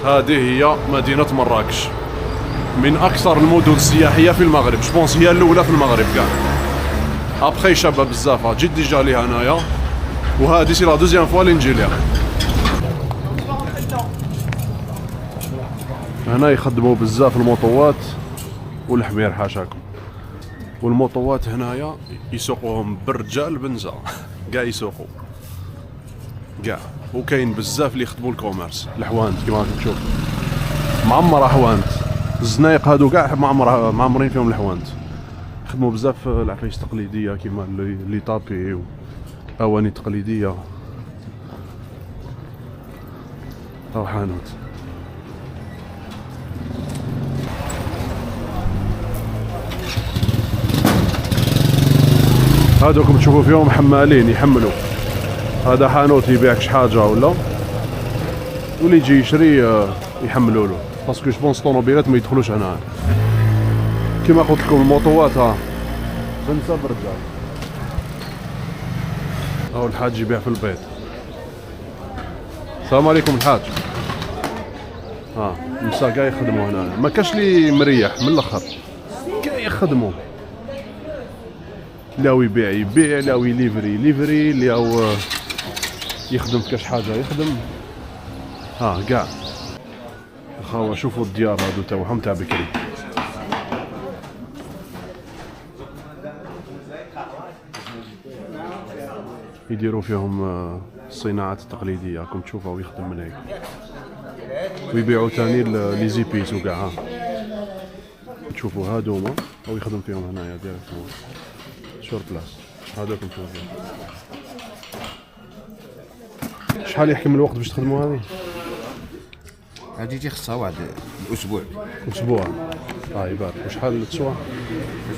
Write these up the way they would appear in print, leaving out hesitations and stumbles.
هذه هي مدينة مراكش، من أكثر المدن السياحية في المغرب. جوبونس هي الأولى في المغرب كاع. أبخي شابة بزاف، جيت ديجا ليها هنايا، وهادي سي لا دوزيام فوا اللي نجي ليها. هنا يخدموا بزاف الموطوات والحمير حاشاكم، والموطوات هنايا يسوقوهم بالرجال بنزا كاع يسوقوا كاع. وكاين بزاف اللي يخدموا الكوميرس، الحوانت كيما راكم تشوف معمره حوانت. الزنايق هادو كاع معمرين فيهم الحوانت. يخدموا بزاف العفايس تقليديه كيما لي طابي واواني تقليديه. او حانوت هادوكم تشوفوا فيهم حمالين يحملوا. هذا حانوت يبيعك شي حاجه ولا واللي يجي يشري يحملوا له، باسكو جوبونس الطوموبيلات ما يدخلوش هنا. كيما قلت لكم الموطوات ها بنسى بالرجال. هاو الحاج يبيع في البيت. السلام عليكم الحاج. النساء كاع يخدموا هنا، ما كاش لي مريح من الاخر، كاع يخدموا. لاو يبيع لاو يليفري لاو يخدم في كاش حاجه يخدم. كاع خاوة. شوفوا الديار هادو تاعهم تاع بكري. يديروا فيهم الصناعات التقليديه، راكم تشوفوا يخدم من هيك، ويبيعوا ثاني لي زيبيس وكاع. تشوفوا هادوما او يخدم فيهم هنايا ديريكتومون شور بلاس. هذاكم تشوفوا شحال يحكم الوقت باش تخدموا هذه؟ هذه تجي خصها واحد الاسبوع. يبارك. وشحال تسوى؟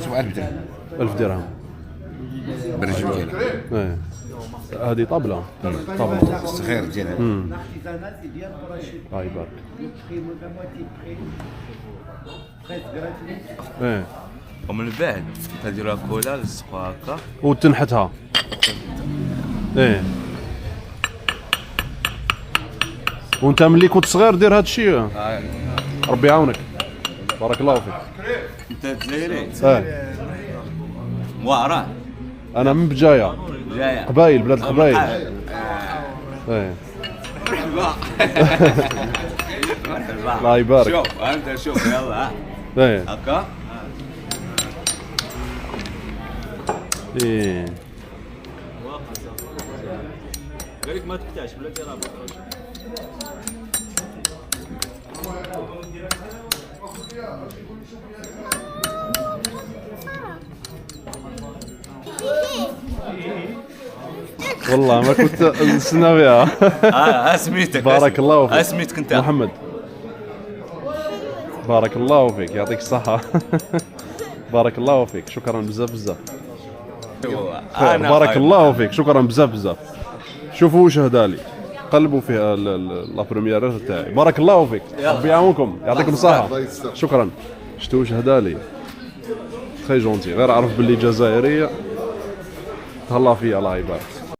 تسوى 1000 درهم. 1000 درهم بالرجل ديالها. هذه طابله الصغير ديالها. يبارك. ومن بعد تديرها كولا لصقوها هكا وتنحتها. وانت ملي كنت صغير دير هذا الشيء؟ ربي يعاونك. بارك الله فيك. انت جزائري؟ مواراه. انا من بجايه. قبايل، بلاد القبايل. مرحبا. الله يبارك. شوف انت شوف يلا هكا. قالك ما تقطعش بلا ديرها. والله ما كنت نستنى بها. سميتك؟ بارك الله فيك. سميتك انت؟ محمد. بارك الله فيك، يعطيك الصحة. بارك الله فيك، شكرا بزاف. بارك الله فيك، شكرا بزاف. شوفوا واش هدالي، قلبوا فيها لا بريمير تاعي. بارك الله فيك، ربي يعاونكم، يعطيكم الصحة. شكرا. شفتوا واش هدالي، تري جونتي. غير عرف باللي جزائري، تهلا فيا. الله يبارك.